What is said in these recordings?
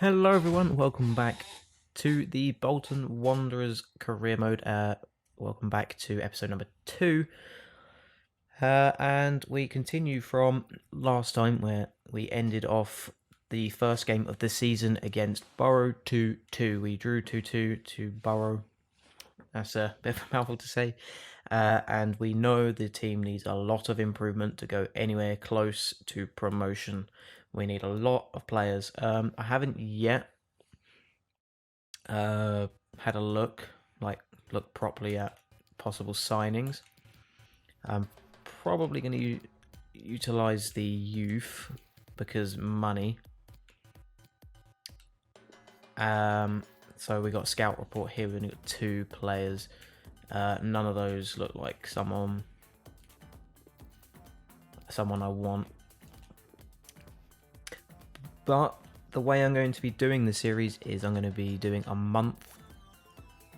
Hello everyone, welcome back to the Bolton Wanderers career mode. Welcome back to episode number 2. And we continue from last time where we ended off the first game of the season against Borough 2-2. We drew 2-2 to Borough. That's a bit of a mouthful to say. And we know the team needs a lot of improvement to go anywhere close to promotion. We need a lot of players. I haven't yet had a look properly at possible signings. I'm probably going to utilize the youth because money. So we got a scout report here. We've only got 2 players. None of those look like someone I want. But the way I'm going to be doing the series is I'm going to be doing a month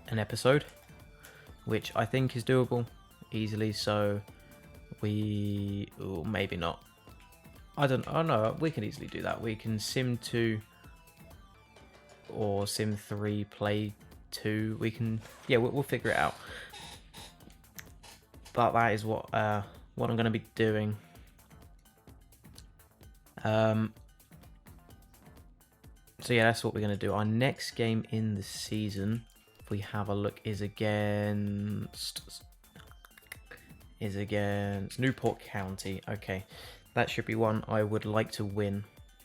an episode, which I think is doable easily. So maybe not. I don't know. We can easily do that. We can sim 2 or sim 3 play 2. We can, yeah, we'll figure it out. But that is what I'm going to be doing. So yeah, that's what we're going to do. Our next game in the season, if we have a look, is against Newport County. Okay, that should be one I would like to win.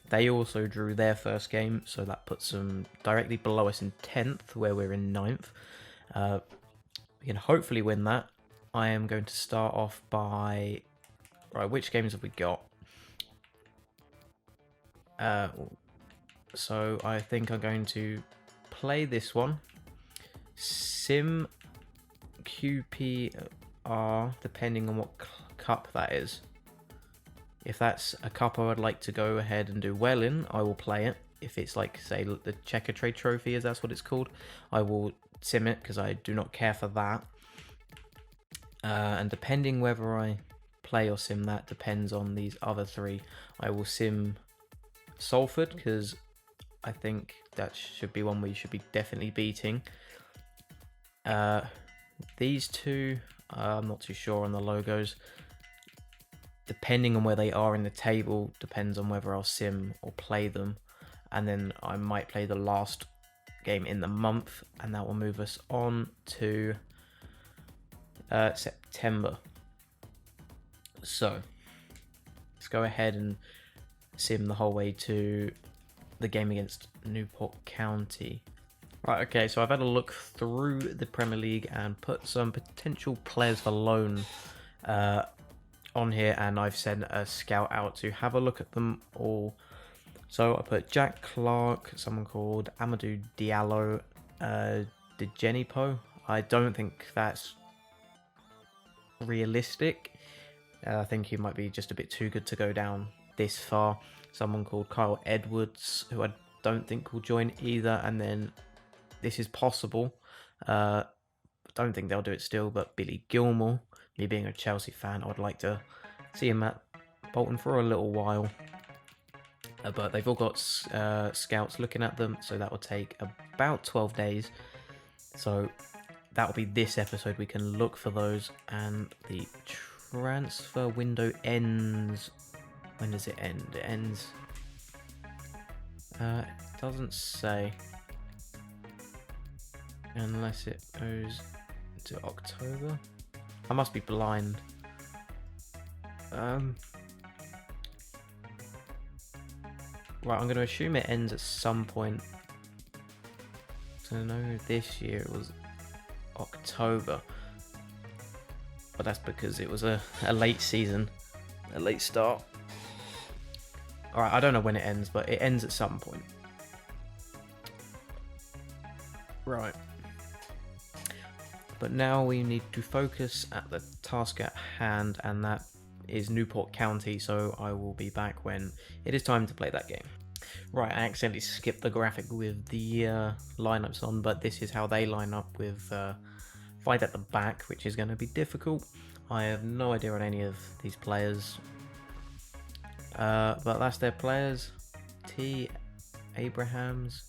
They also drew their first game, so that puts them directly below us in 10th, where we're in 9th. We can hopefully win that. I am going to start off by... Right, which games have we got? So I think I'm going to play this one. Sim QPR, depending on what cup that is. If that's a cup I would like to go ahead and do well in, I will play it. If it's like, say, the Checker Trade Trophy, as that's what it's called, I will sim it because I do not care for that. And depending whether I play or sim that depends on these other 3. I will sim Salford because I think that should be one we should be definitely beating. These 2, I'm not too sure on the logos. Depending on where they are in the table, depends on whether I'll sim or play them. And then I might play the last game in the month, and that will move us on to September. So let's go ahead and sim the whole way to the game against Newport County. Right, okay, so I've had a look through the Premier League and put some potential players for loan on here, and I've sent a scout out to have a look at them all. So I put Jack Clark, someone called Amadou Diallo, Degenipo. I don't think that's realistic. I think he might be just a bit too good to go down this far. Someone called Kyle Edwards, who I don't think will join either. And then this is possible. Don't think they'll do it still, but Billy Gilmore. Me being a Chelsea fan, I would like to see him at Bolton for a little while. But they've all got scouts looking at them, so that will take about 12 days. So that will be this episode. We can look for those, and the transfer window ends... When does it end? It ends... it doesn't say. Unless it goes to October. I must be blind. Right, I'm going to assume it ends at some point. So I know this year it was October. But that's because it was a late season. A late start. Alright, I don't know when it ends, but it ends at some point. Right. But now we need to focus at the task at hand, and that is Newport County, so I will be back when it is time to play that game. Right, I accidentally skipped the graphic with the lineups on, but this is how they line up with 5 at the back, which is going to be difficult. I have no idea on any of these players. But that's their players. Abrahams.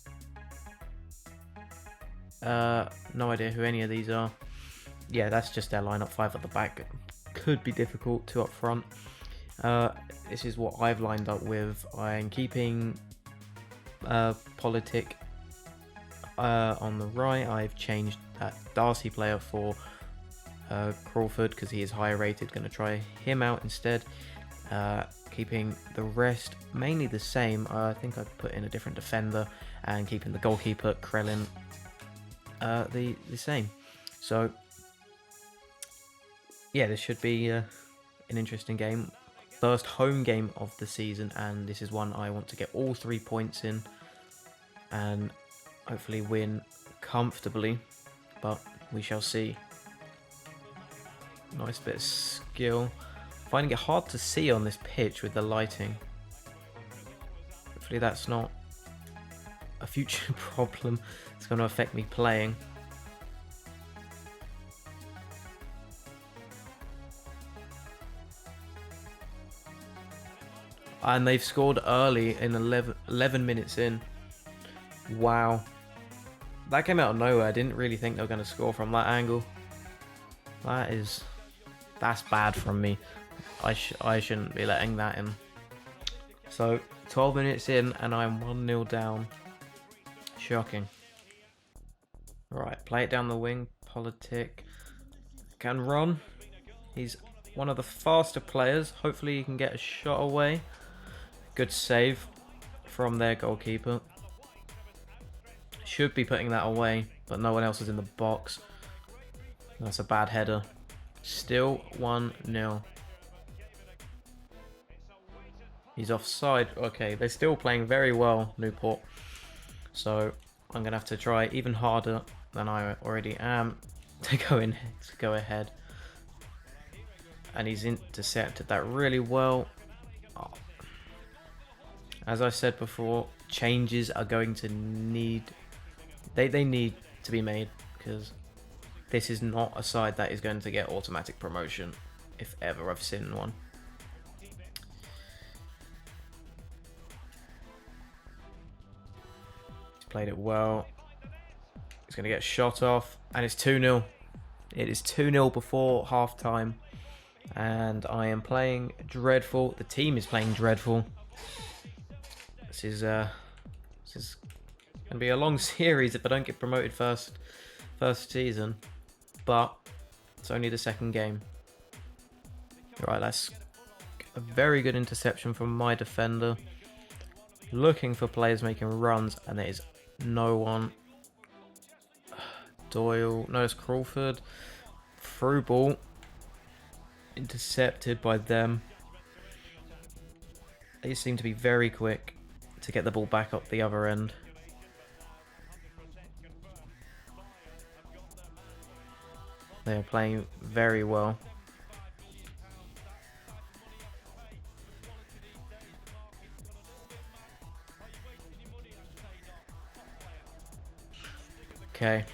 No idea who any of these are. Yeah, that's just their lineup. 5 at the back. Could be difficult. 2 up front. This is what I've lined up with. I'm keeping Politic on the right. I've changed that Darcy player for Crawford because he is higher rated. Going to try him out instead. Keeping the rest mainly the same. I think I've put in a different defender and keeping the goalkeeper Krellin the same. So yeah, this should be an interesting game. First home game of the season, and this is one I want to get all 3 points in and hopefully win comfortably, but we shall see. Nice bit of skill. Finding it hard to see on this pitch with the lighting. Hopefully that's not a future problem. It's going to affect me playing. And they've scored early in 11 minutes in. Wow. That came out of nowhere. I didn't really think they were going to score from that angle. That's bad from me. I shouldn't be letting that in. So 12 minutes in and I'm 1-0 down. Shocking. Right, play it down the wing. Politic can run. He's one of the faster players. Hopefully he can get a shot away. Good save from their goalkeeper. Should be putting that away, but no one else is in the box. That's a bad header. Still 1-0. He's offside. Okay, they're still playing very well, Newport. So I'm going to have to try even harder than I already am to go ahead. And he's intercepted that really well. Oh. As I said before, changes are going to need... They need to be made, because this is not a side that is going to get automatic promotion, if ever I've seen one. He's played it well. He's going to get shot off, and it's 2-0. It is 2-0 before half time. And I am playing dreadful. The team is playing dreadful. This is going to be a long series if I don't get promoted first season. But it's only the second game. Right, that's a very good interception from my defender. Looking for players making runs, and there is no one. Doyle, no, it's Crawford. Through ball. Intercepted by them. They seem to be very quick to get the ball back up the other end. They are playing very well. Okay,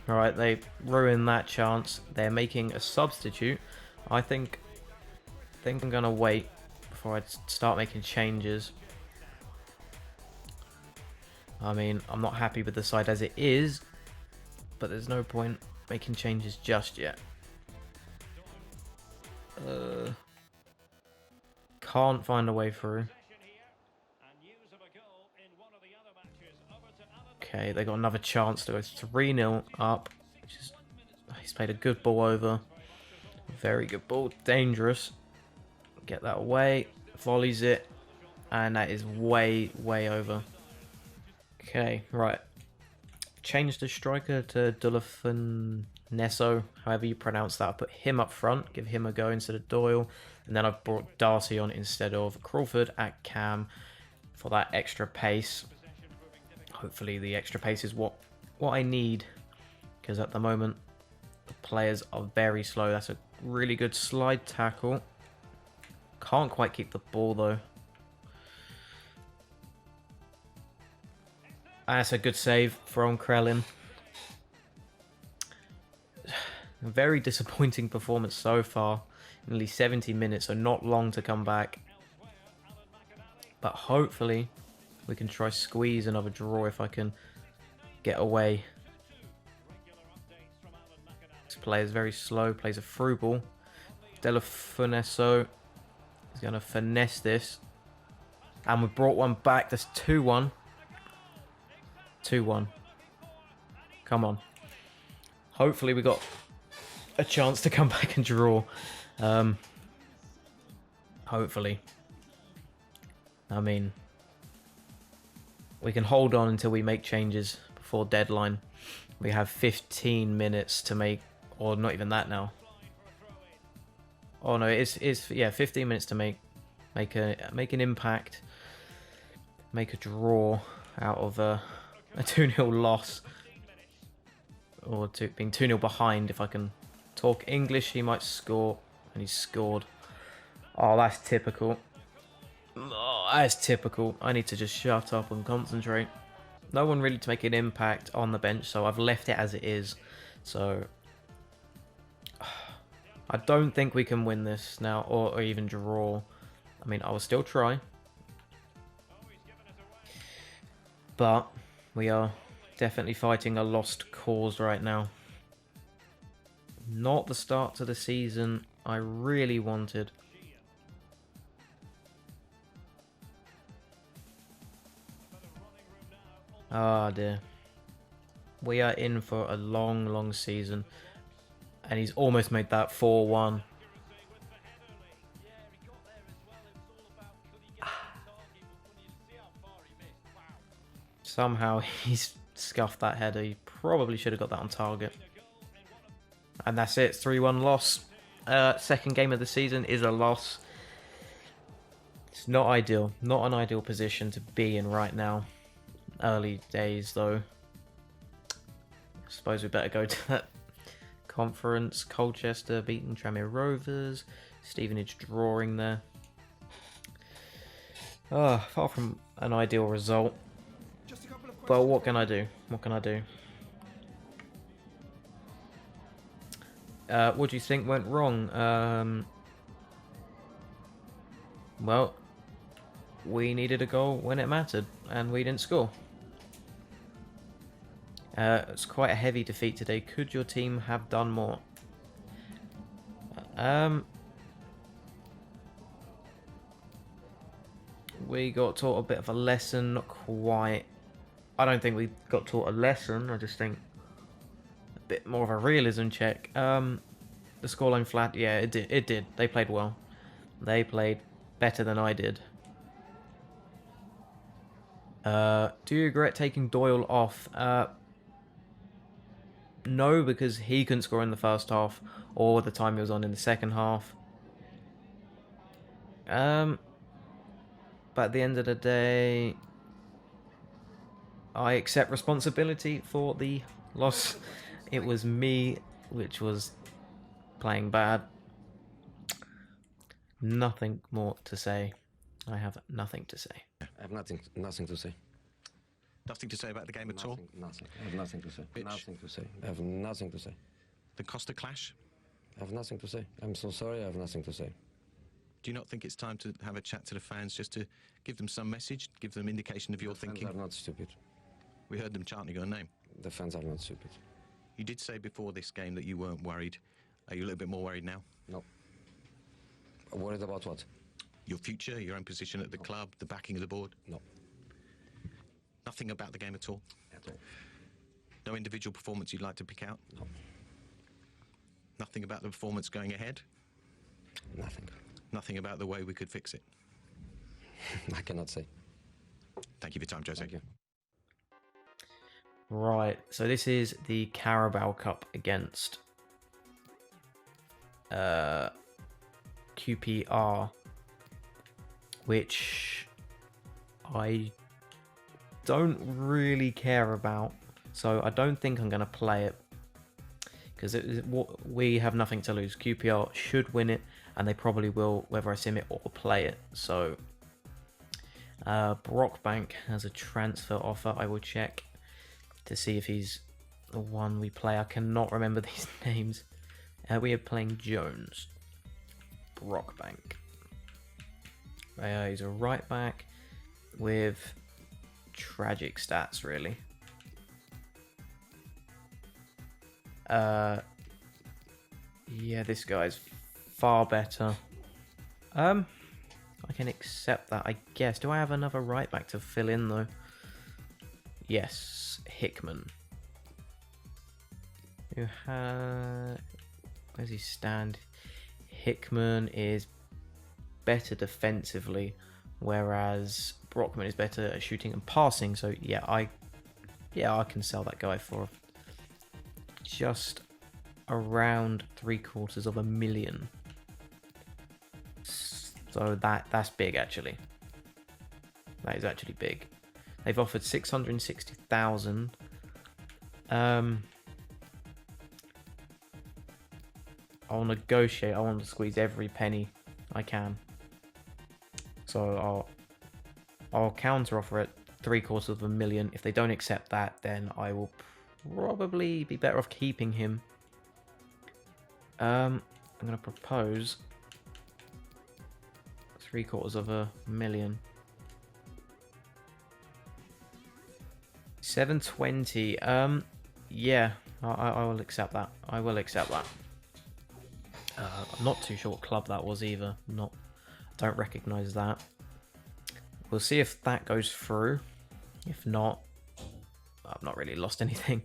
alright, they ruined that chance. They're making a substitute. I think I'm gonna wait before I start making changes. I mean, I'm not happy with the side as it is, but there's no point making changes just yet. Can't find a way through. Okay, they got another chance to go 3-0 up. He's played a good ball over. Very good ball, dangerous. Get that away, volleys it, and that is way over. Okay, right. Change the striker to Nesso, however you pronounce that. I put him up front, give him a go instead of Doyle, and then I've brought Darcy on instead of Crawford at cam for that extra pace. Hopefully the extra pace is what I need, because at the moment the players are very slow. That's a really good slide tackle. Can't quite keep the ball though. And that's a good save from Krellin. Very disappointing performance so far. Nearly 70 minutes, so not long to come back. But hopefully We can try squeeze another draw if I can get away. This player is very slow, plays a through ball. Delafuneso is going to finesse this. And we brought one back. That's 2-1. 2-1. Come on. Hopefully we got a chance to come back and draw. Hopefully. I mean, we can hold on until we make changes before deadline. We have 15 minutes to make, or not even that now. Oh no, it's yeah, 15 minutes to make an impact, make a draw out of a 2-0 loss, or being 2-0 behind. If I can talk English, he might score, and he scored. Oh, that's typical. Oh, that's typical. I need to just shut up and concentrate. No one really to make an impact on the bench, so I've left it as it is. So I don't think we can win this now, or even draw. I mean, I will still try. But we are definitely fighting a lost cause right now. Not the start to the season I really wanted. Ah, dear. We are in for a long, long season. And he's almost made that 4-1. Somehow he's scuffed that header. He probably should have got that on target. And that's it. 3-1 loss. Second game of the season is a loss. It's not ideal. Not an ideal position to be in right now. Early days, though. I suppose we better go to that conference. Colchester beating Tranmere Rovers. Stevenage drawing there. Far from an ideal result. Well, what can I do? What can I do? What do you think went wrong? Well, we needed a goal when it mattered, and we didn't score. It's quite a heavy defeat today. Could your team have done more? We got taught a bit of a lesson, not quite. I don't think we got taught a lesson. I just think a bit more of a realism check. The scoreline flat, yeah, it did. It did. They played well. They played better than I did. Do you regret taking Doyle off? No, because he couldn't score in the first half or the time he was on in the second half. But at the end of the day, I accept responsibility for the loss. It was me which was playing bad. Nothing more to say. I have nothing to say. I have nothing to say. Nothing to say about the game at all? Nothing. I have nothing to say. Which? Nothing to say. I have nothing to say. The Costa clash? I have nothing to say. I'm so sorry, I have nothing to say. Do you not think it's time to have a chat to the fans, just to give them some message, give them indication of your thinking? The fans are not stupid. We heard them chanting your name. The fans are not stupid. You did say before this game that you weren't worried. Are you a little bit more worried now? No. Worried about what? Your future, your own position at the club, the backing of the board? No. Nothing about the game at all? At all. No individual performance you'd like to pick out? No. Nothing about the performance going ahead? Nothing. Nothing about the way we could fix it? I cannot say. Thank you for your time, Jose. Thank you. Right, so this is the Carabao Cup against QPR, which I don't really care about, so I don't think I'm going to play it, because we have nothing to lose. QPR should win it, and they probably will, whether I sim it or play it. So Brockbank has a transfer offer. I will check to see if he's the one we play. I cannot remember these names. We are playing Jones. Brockbank. He's a right back with tragic stats, really. Yeah, this guy's far better. I can accept that, I guess. Do I have another right back to fill in, though? Yes, Hickman. Where's he stand? Hickman is better defensively, whereas Brockman is better at shooting and passing. So yeah, I can sell that guy for just around $750,000. So that's big, actually. That is actually big. They've offered 660,000. I'll negotiate. I want to squeeze every penny I can. So I'll counter offer at $750,000. If they don't accept that, then I will probably be better off keeping him. I'm gonna propose $720,000. 720. Yeah, I will accept that. I will accept that. I'm not too sure what club that was either. Don't recognise that. We'll see if that goes through. If not, I've not really lost anything.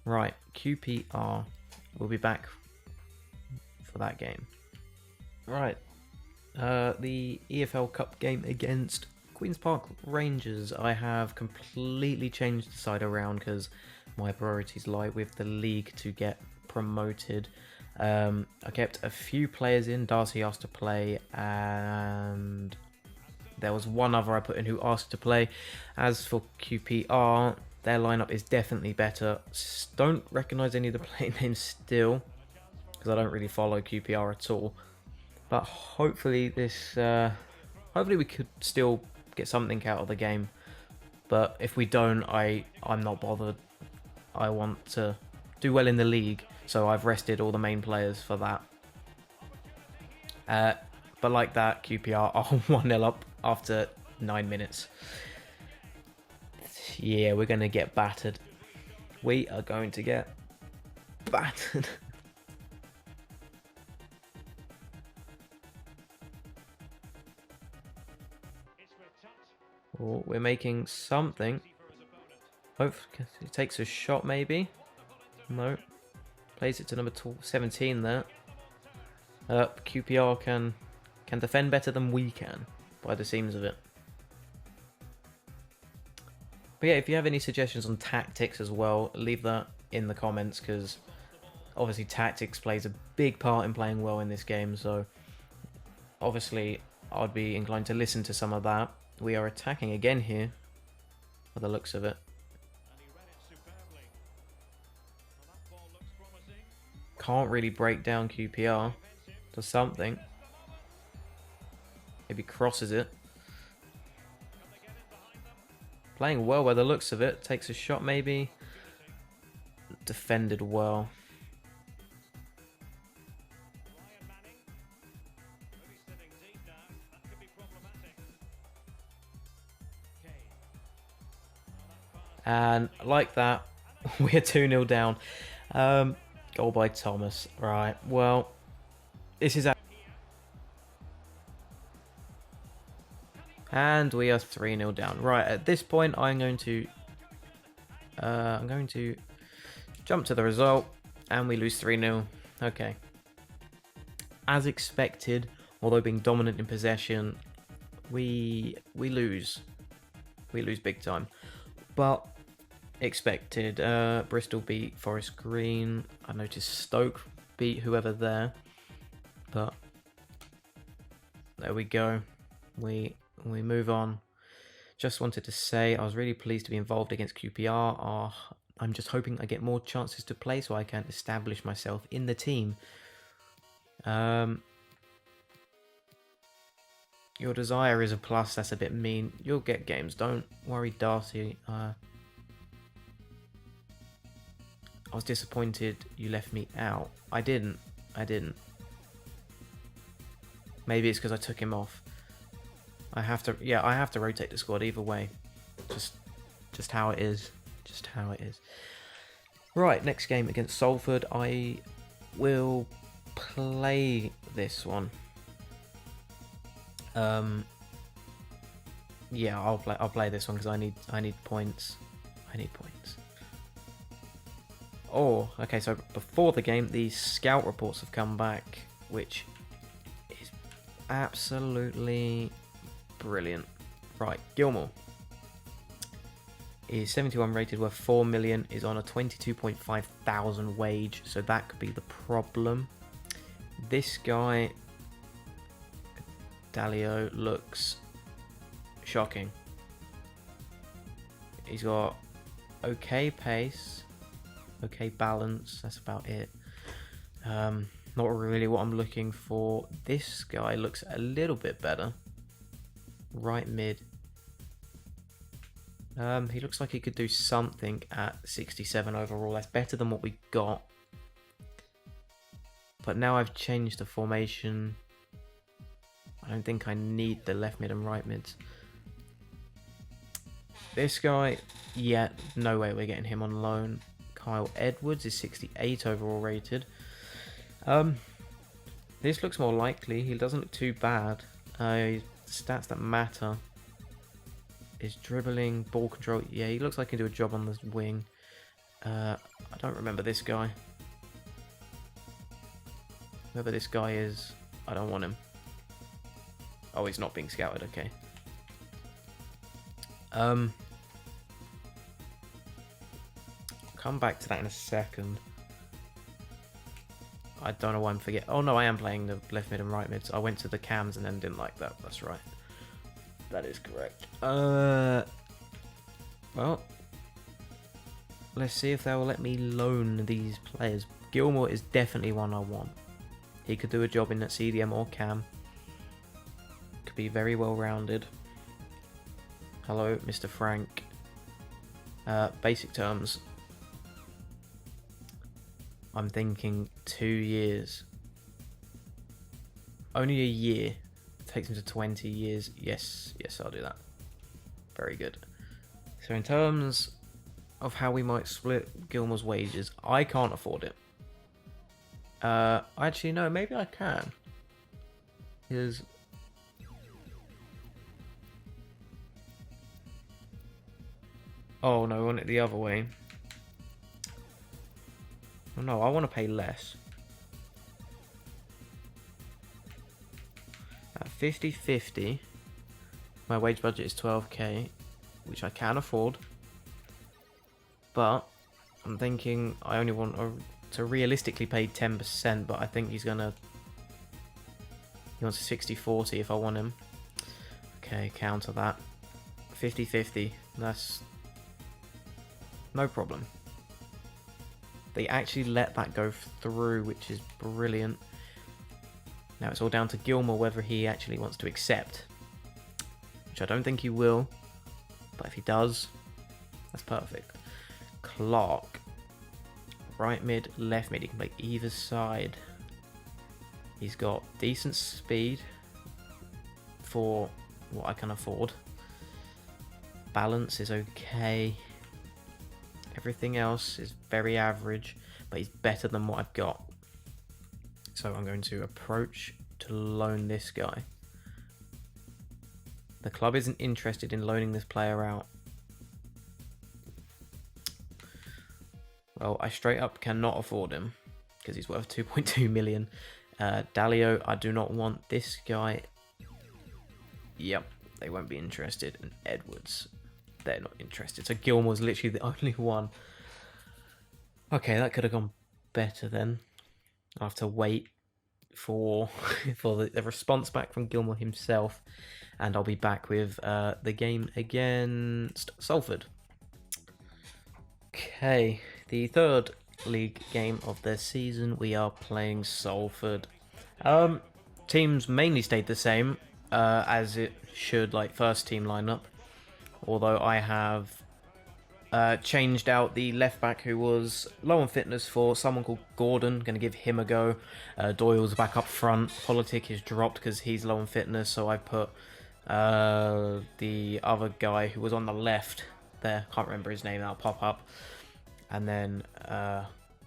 Right, QPR. We'll be back for that game. Right, the EFL Cup game against Queen's Park Rangers. I have completely changed the side around because my priorities lie with the league to get promoted. I kept a few players in. Darcy asked to play, and there was one other I put in who asked to play. As for QPR, their lineup is definitely better. Don't recognise any of the player names still, because I don't really follow QPR at all. But hopefully hopefully we could still get something out of the game. But if we don't, I'm not bothered. I want to do well in the league, so I've rested all the main players for that. But like that, QPR are 1-0 up after 9 minutes. Yeah, we're going to get battered. We are going to get battered. Oh, we're making something. Hopefully he takes a shot, maybe. No. Plays it to number 17 there. QPR can defend better than we can, by the seems of it. But yeah, if you have any suggestions on tactics as well, leave that in the comments, because obviously tactics plays a big part in playing well in this game. So obviously I'd be inclined to listen to some of that. We are attacking again here, by the looks of it. Can't really break down QPR. Does something. Maybe crosses it. Playing well by the looks of it. Takes a shot maybe. Defended well. And like that, we're 2-0 down. Goal by Thomas. Right, well, this is... And we are 3-0 down. Right, at this point, I'm going to jump to the result, and we lose 3-0. Okay. As expected, although being dominant in possession, we lose. We lose big time. But expected. Bristol beat Forest Green. I noticed Stoke beat whoever there. But there we go. We move on. Just wanted to say I was really pleased to be involved against QPR. I'm just hoping I get more chances to play so I can establish myself in the team. Your desire is a plus. That's a bit mean. You'll get games. Don't worry, Darcy. I was disappointed you left me out. I didn't. Maybe it's because I took him off. I have to, yeah, I have to rotate the squad either way. Just how it is. Just how it is. Right, next game against Salford. I will play this one. Yeah, I'll play this one because I need points. I need points. Oh, okay, so before the game, the scout reports have come back, which is absolutely brilliant. Right, Gilmore is 71 rated, worth 4 million, is on a 22.5 thousand wage, so that could be the problem. This guy, Dalio, looks shocking. He's got okay pace, okay balance, that's about it. Not really what I'm looking for. This guy looks a little bit better. Right mid. He looks like he could do something at 67 overall. That's better than what we got. But now I've changed the formation. I don't think I need the left mid and right mids. This guy, yeah, no way we're getting him on loan. Kyle Edwards is 68 overall rated. This looks more likely. He doesn't look too bad. Stats that matter is dribbling, ball control. Yeah, he looks like he can do a job on the wing. I don't remember this guy. Whoever this guy is, I don't want him. Oh, he's not being scouted, okay. Come back to that in a second. I don't know why I'm forgetting. Oh no, I am playing the left mid and right mids. I went to the cams and then didn't like that. That's right. That is correct. Well, let's see if they will let me loan these players. Gilmore is definitely one I want. He could do a job in that CDM or cam. Could be very well rounded. Hello, Mr. Frank. Basic terms. I'm thinking 2 years. Only a year. Takes him to 20 years. Yes, I'll do that. Very good. So in terms of how we might split Gilmore's wages, I can't afford it. Actually, no, maybe I can. Because... oh, no, I want it the other way. Oh, no, I want to pay less. At 50-50, my wage budget is 12k, which I can afford. But I'm thinking I only want to realistically pay 10%, but I think he's gonna... he wants a 60-40 if I want him. Okay, counter that. 50-50, that's no problem. They actually let that go through, which is brilliant. Now it's all down to Gilmore whether he actually wants to accept, which I don't think he will, but if he does, that's perfect. Clark, right mid, left mid, he can play either side. He's got decent speed for what I can afford. Balance is okay. Everything else is very average, but he's better than what I've got. So I'm going to approach to loan this guy. The club isn't interested in loaning this player out. Well, I straight up cannot afford him because he's worth 2.2 million. Dalio, I do not want this guy. Yep, they won't be interested. And Edwards, they're not interested. So Gilmore's literally the only one. Okay, that could have gone better then. I'll have to wait for the response back from Gilmore himself, and I'll be back with the game against Salford. Okay, the third league game of the season, we are playing Salford. Teams mainly stayed the same, as it should, like first team lineup. Although I have changed out the left back who was low on fitness for someone called Gordon. Going to give him a go. Doyle's back up front. Politic is dropped because he's low on fitness, so I put The other guy who was on the left there, can't remember his name, that'll pop up. And then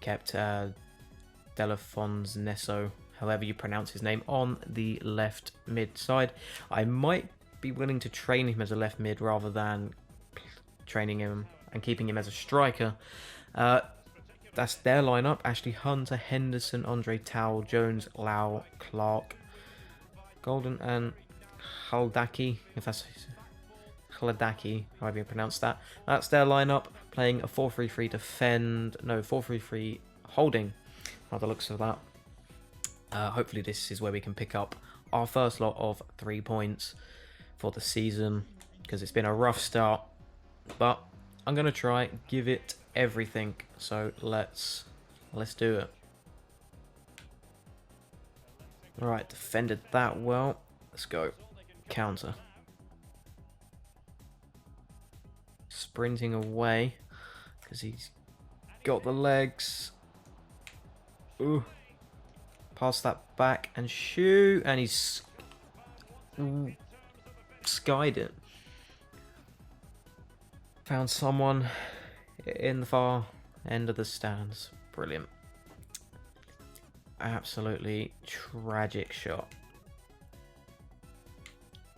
kept Delafon's Nesso, however you pronounce his name, on the left mid side. I might be willing to train him as a left mid rather than training him and keeping him as a striker. That's their lineup: Ashley Hunter, Henderson, Andre Towell, Jones, Lau, Clark, Golden, and Haldaki, if that's Hladaki, however you pronounce that. That's their lineup, playing a 4-3-3 defend, no, 4-3-3 holding, by the looks of that. Hopefully this is where we can pick up our first lot of 3 points for the season, because it's been a rough start, but I'm going to try, give it everything, so let's do it. Alright, defended that well. Let's go. Counter. Sprinting away because he's got the legs. Ooh. Pass that back and shoot, and he's skied it. Found someone in the far end of the stands. Brilliant. Absolutely tragic shot.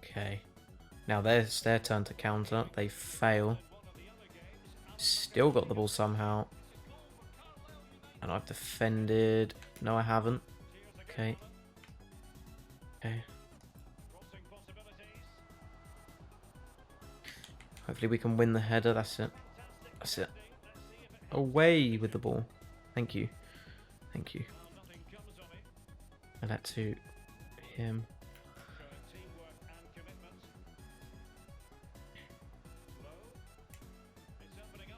Okay. Now there's their turn to counter. They fail. Still got the ball somehow. And I've defended. No, I haven't. Okay. Okay. Hopefully we can win the header. That's it. That's it. Away with the ball. Thank you. Thank you. And that to him.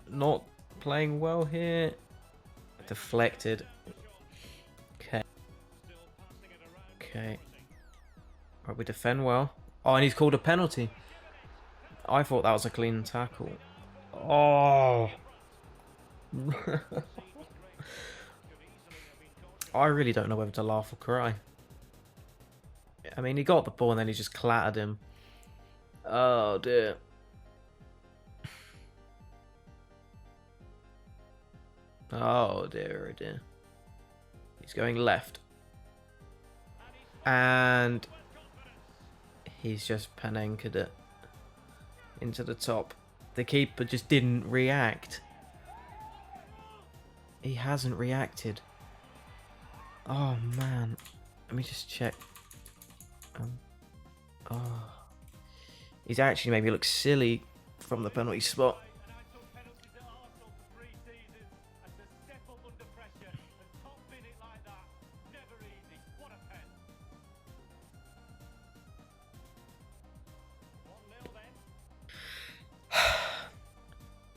Not playing well here. Deflected. Okay. Okay. Right, we defend well. Oh, and he's called a penalty. I thought that was a clean tackle. Oh. I really don't know whether to laugh or cry. I mean, he got the ball and then he just clattered him. Oh, dear. Oh, dear, oh, dear. He's going left. And he's just panenkered it into the top. The keeper just didn't react. He hasn't reacted. Oh, man. Let me just check. Oh. He's actually made me look silly from the penalty spot.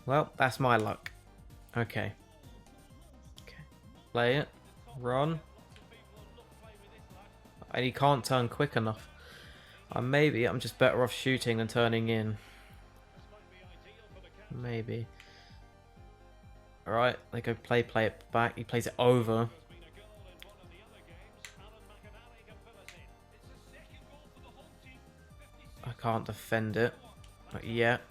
Well, that's my luck. Okay. Okay. Play it. Run. And he can't turn quick enough. Maybe I'm just better off shooting than turning in. Maybe. Alright, they go play it back. He plays it over. I can't defend it. Not yet.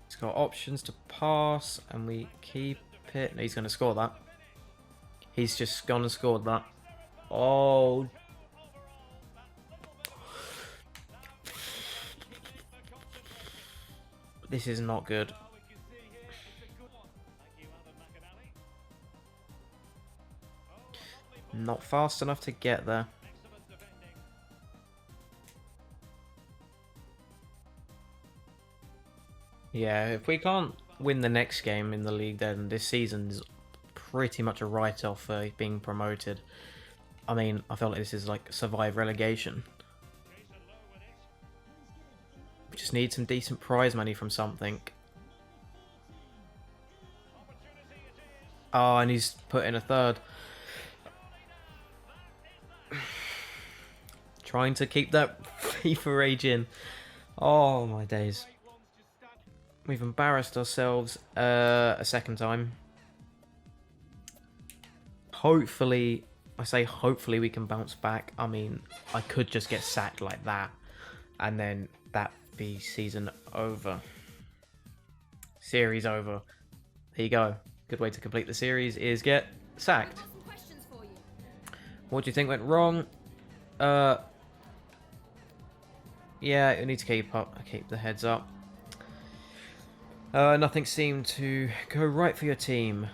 He's got options to pass, and we keep it. No, he's going to score that. He's just gone and scored that. Oh. This is not good. Not fast enough to get there. Yeah, if we can't win the next game in the league, then this season's pretty much a write-off for being promoted. I mean, I feel like this is like survive relegation. We just need some decent prize money from something. Oh, and he's put in a third. Trying to keep that FIFA rage in. Oh, my days. We've embarrassed ourselves a second time. Hopefully, I say hopefully we can bounce back. I mean, I could just get sacked like that. and then that be season over. Series over. There you go. Good way to complete the series is get sacked. What do you think went wrong? Yeah, you need to keep the heads up. Nothing seemed to go right for your team.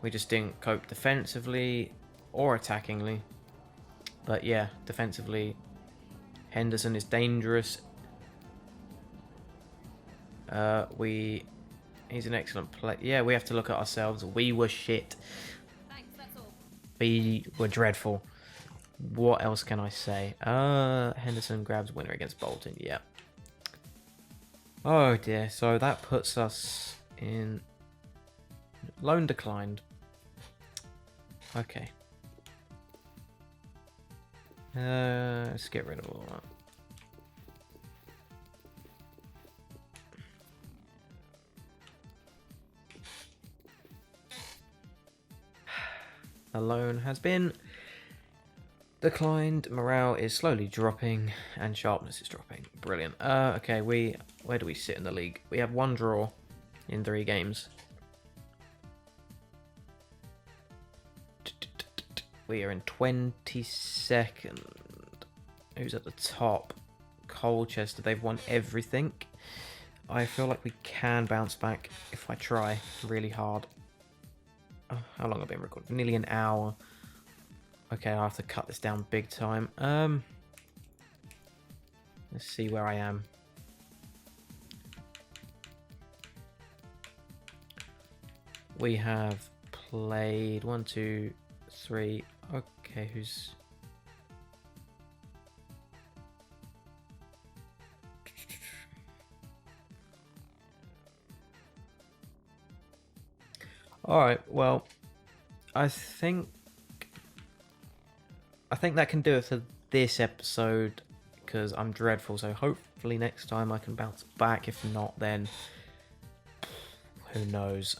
We just didn't cope defensively or attackingly. But yeah, defensively, Henderson is dangerous. He's an excellent player. Yeah, we have to look at ourselves. We were shit. Thanks, that's all. We were dreadful. What else can I say? Henderson grabs winner against Bolton. Yeah. Oh dear. So that puts us in loan declined. Okay. Let's get rid of all that. The loan has been declined. Morale is slowly dropping, and sharpness is dropping. Brilliant. Okay, where do we sit in the league? We have 1 draw in 3 games. We are in 22nd. Who's at the top? Colchester. They've won everything. I feel like we can bounce back if I try really hard. Oh, how long have I been recording? Nearly an hour. Okay, I'll have to cut this down big time. Let's see where I am. We have played 1, 2, 3. Okay, who's... Alright, well, I think that can do it for this episode, because I'm dreadful, so hopefully next time I can bounce back. If not, then who knows.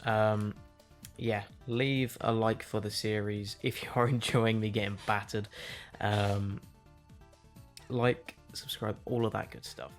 Yeah, leave a like for the series if you're enjoying me getting battered. Like, subscribe, all of that good stuff.